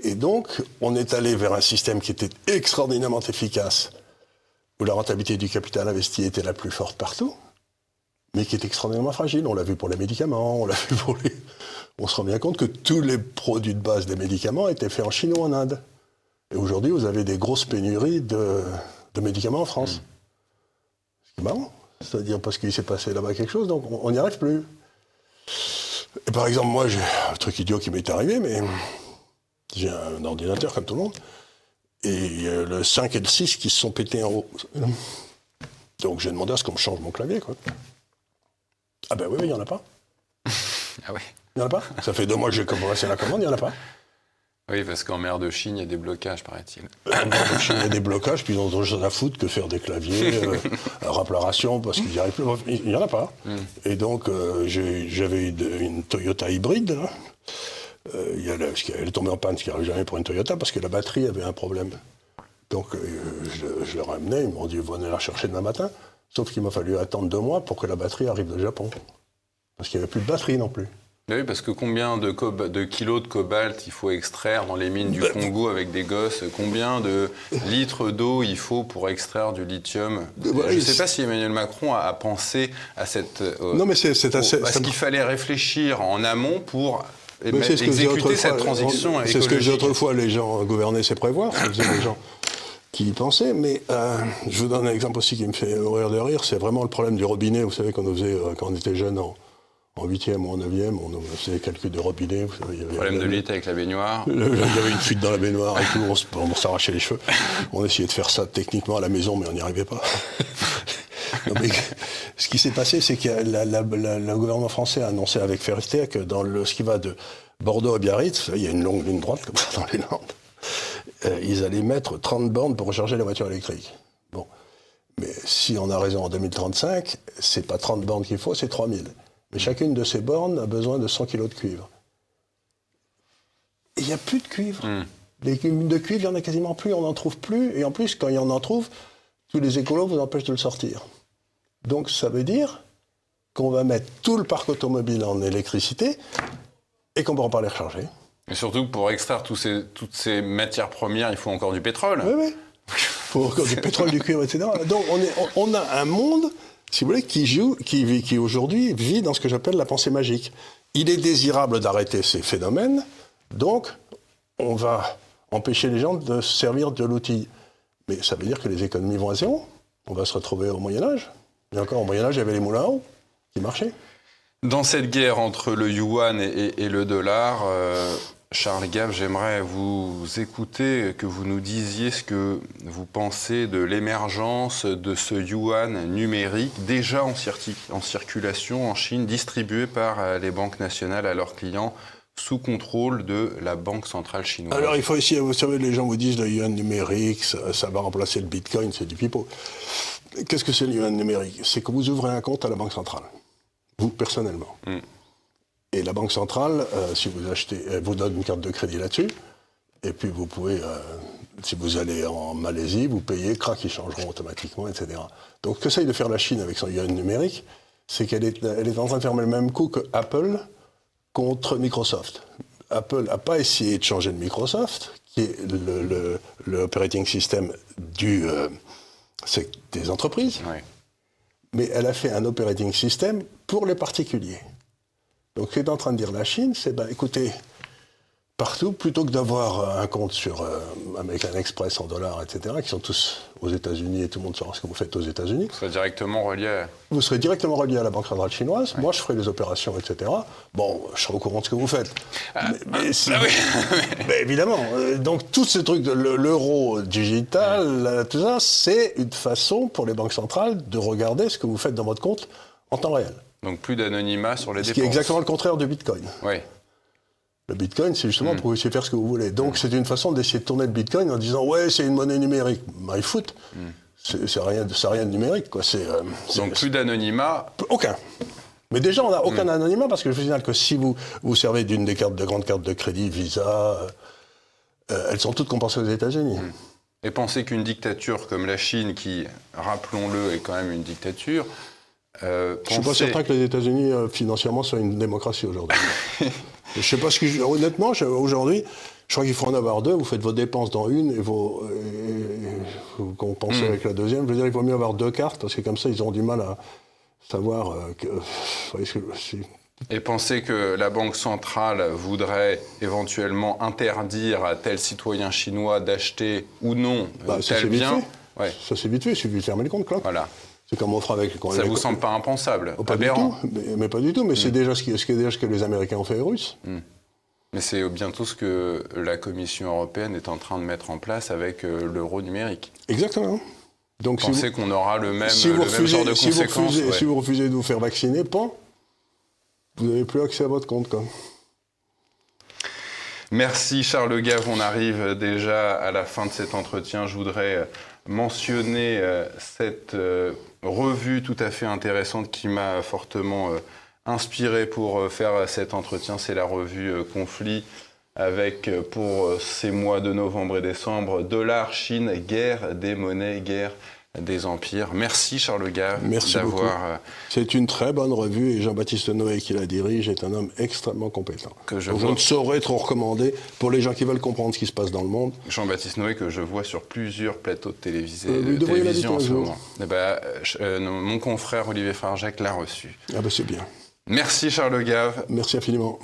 Et donc, on est allé vers un système qui était extraordinairement efficace, où la rentabilité du capital investi était la plus forte partout, mais qui est extraordinairement fragile. On l'a vu pour les médicaments, on l'a vu pour les... On se rend bien compte que tous les produits de base des médicaments étaient faits en Chine ou en Inde. Et aujourd'hui, vous avez des grosses pénuries de médicaments en France. C'est marrant. C'est-à-dire parce qu'il s'est passé là-bas quelque chose, donc on n'y arrive plus. Et par exemple, moi, j'ai un truc idiot qui m'est arrivé, mais j'ai un ordinateur comme tout le monde, et le 5 et le 6 qui se sont pétés en haut. Donc j'ai demandé à ce qu'on me change mon clavier, quoi. Ah ben oui, il n'y en a pas. Ah oui. Il n'y en a pas. Ça fait 2 mois que j'ai commencé la commande, il n'y en a pas. Oui, parce qu'en mer de Chine, il y a des blocages, paraît-il. En mer de Chine, il y a des blocages, puis ils ont d'autres choses à foutre que faire des claviers, réparation, parce qu'ils n'y arrivent plus. Il n'y en a pas. Et donc, j'avais une Toyota hybride, là. Elle est tombée en panne, ce qui n'arrive jamais pour une Toyota, parce que la batterie avait un problème. Donc, je leur ai amené, ils m'ont dit, venez la chercher demain matin. Sauf qu'il m'a fallu attendre 2 mois pour que la batterie arrive de Japon. Parce qu'il n'y avait plus de batterie non plus. Oui, parce que combien de kilos de cobalt il faut extraire dans les mines du Congo avec des gosses ? Combien de litres d'eau il faut pour extraire du lithium ? Je ne sais pas si Emmanuel Macron a pensé à cette... Non, mais c'est assez... Parce qu'il fallait réfléchir en amont pour c'est ce que exécuter cette transition écologique. C'est ce que j'ai autrefois, les gens gouverner, c'est prévoir. Ça faisait des gens qui y pensaient. Mais je vous donne un exemple aussi qui me fait mourir de rire. C'est vraiment le problème du robinet. Vous savez, quand on était jeune en 8e ou en 9e, on faisait les calculs de robinet. Vous savez, il y avait problème de litre avec la baignoire. Il y avait une fuite dans la baignoire et tout, on s'arrachait les cheveux. On essayait de faire ça techniquement à la maison, mais on n'y arrivait pas. Non, mais ce qui s'est passé, c'est que le gouvernement français a annoncé avec Ferrier que dans ce qui va de Bordeaux à Biarritz, il y a une longue ligne droite comme ça dans les Landes, ils allaient mettre 30 bornes pour recharger la voiture électrique. Bon. Mais si on a raison en 2035, c'est pas 30 bornes qu'il faut, c'est 3000. Mais chacune de ces bornes a besoin de 100 kg de cuivre. Et il n'y a plus de cuivre. Les cuivres de cuivre, il n'y en a quasiment plus, on n'en trouve plus. Et en plus, quand il y en trouve, tous les écolos vous empêchent de le sortir. Donc ça veut dire qu'on va mettre tout le parc automobile en électricité et qu'on ne pourra pas les recharger. Et surtout que pour extraire toutes ces matières premières, il faut encore du pétrole. Oui. Il faut encore du pétrole, du cuivre, etc. Donc on a un monde, si vous voulez, qui aujourd'hui vit dans ce que j'appelle la pensée magique. Il est désirable d'arrêter ces phénomènes, donc on va empêcher les gens de se servir de l'outil. Mais ça veut dire que les économies vont à zéro. On va se retrouver au Moyen-Âge. Et encore, au Moyen-Âge, il y avait les moulins à eau qui marchaient. Dans cette guerre entre le yuan et le dollar, Charles Gave, j'aimerais vous écouter, que vous nous disiez ce que vous pensez de l'émergence de ce yuan numérique, déjà en circulation en Chine, distribué par les banques nationales à leurs clients, sous contrôle de la Banque centrale chinoise. Alors il faut essayer, vous savez, les gens vous disent le yuan numérique, ça va remplacer le bitcoin, c'est du pipeau. Qu'est-ce que c'est le yuan numérique? C'est que vous ouvrez un compte à la Banque centrale, vous personnellement. Et la Banque centrale, si vous achetez, elle vous donne une carte de crédit là-dessus, et puis vous pouvez, si vous allez en Malaisie, vous payez, crac, ils changeront automatiquement, etc. Donc ce qu'essaye de faire la Chine avec son yuan numérique, c'est qu'elle est en train de faire le même coup que Apple contre Microsoft. Apple n'a pas essayé de changer de Microsoft, qui est le operating system des entreprises, mais elle a fait un operating system pour les particuliers. Donc ce qu'est en train de dire la Chine, c'est, écoutez, partout, plutôt que d'avoir un compte sur American Express en dollars, etc., qui sont tous aux États-Unis et tout le monde saura ce que vous faites aux États-Unis. Vous serez directement relié à la Banque centrale chinoise. Ouais. Moi, je ferai les opérations, etc. Bon, je serai au courant de ce que vous faites. Mais évidemment. Donc, tous ces trucs, l'euro digital, tout ça, c'est une façon pour les banques centrales de regarder ce que vous faites dans votre compte en temps réel. Donc, plus d'anonymat sur les dépenses. Ce qui est exactement le contraire du Bitcoin. Oui. Le Bitcoin, c'est justement pour essayer de faire ce que vous voulez. Donc, c'est une façon d'essayer de tourner le Bitcoin en disant « Ouais, c'est une monnaie numérique. » My foot, c'est rien de numérique, quoi. Donc, plus d'anonymat. Aucun. Mais déjà, on n'a aucun anonymat parce que je vous signale que si vous vous servez d'une des grandes cartes de crédit, Visa, elles sont toutes compensées aux États-Unis. Et pensez qu'une dictature comme la Chine, qui, rappelons-le, est quand même une dictature... Je ne suis pas certain que les États-Unis, financièrement, soient une démocratie aujourd'hui. Je sais pas honnêtement, aujourd'hui, je crois qu'il faut en avoir deux. Vous faites vos dépenses dans une et vous compensez avec la deuxième. Je veux dire, il vaut mieux avoir deux cartes parce que comme ça, ils auront du mal à savoir. Et pensez que la Banque centrale voudrait éventuellement interdire à tel citoyen chinois d'acheter ou non tel bien. Ça c'est vite fait, il suffit de fermer le compte, clac. Voilà. C'est comme on fera avec. Ça vous semble pas impensable? Pas du tout, mais pas du tout. Mais c'est déjà ce que les Américains ont fait aux Russes. Mais c'est bientôt ce que la Commission européenne est en train de mettre en place avec l'euro numérique. Exactement. Donc, pensez qu'on aura le même genre de conséquences. Si vous refusez de vous faire vacciner, vous n'avez plus accès à votre compte, quoi. Merci Charles Gave, on arrive déjà à la fin de cet entretien. Je voudrais mentionner cette revue tout à fait intéressante qui m'a fortement inspiré pour faire cet entretien. C'est la revue Conflit avec, pour ces mois de novembre et décembre, Dollar, Chine, guerre des monnaies, guerre des empires. Merci Charles Gave. Merci beaucoup. C'est une très bonne revue et Jean-Baptiste Noé qui la dirige est un homme extrêmement compétent. Je ne saurais trop recommander pour les gens qui veulent comprendre ce qui se passe dans le monde. Jean-Baptiste Noé que je vois sur plusieurs plateaux de télévision en ce moment. Mon confrère Olivier Farjac l'a reçu. C'est bien. Merci Charles Gave. Merci infiniment.